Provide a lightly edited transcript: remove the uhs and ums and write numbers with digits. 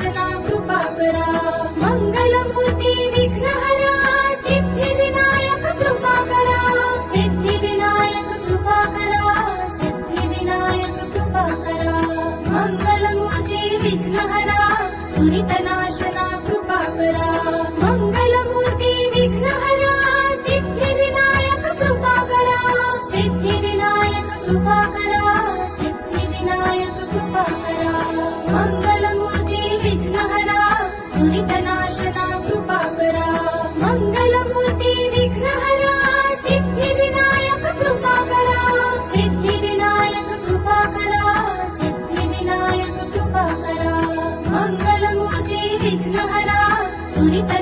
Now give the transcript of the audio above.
विघ्ननाशना कृपाकरा Mangalmurti विघ्नहरा Siddhivinayak कृपाकरा Siddhivinayak कृपाकरा Siddhivinayak कृपाकरा Mangalmurti विघ्नहरा दुरितनाशना कृपाकरा Mangalmurti विघ्नहरा Siddhivinayak कृपाकरा Siddhivinayak कृपाकरा Siddhivinayak कृपाकरा Mangalmurti विघ्नहरा दुरितनाशना कृपाकरा Mangalmurti विघ्नहरा Siddhivinayak कृपाकरा Siddhivinayak कृपाकरा Siddhivinayak कृपाकरा Mangalmurti विघ्नहरा दुरित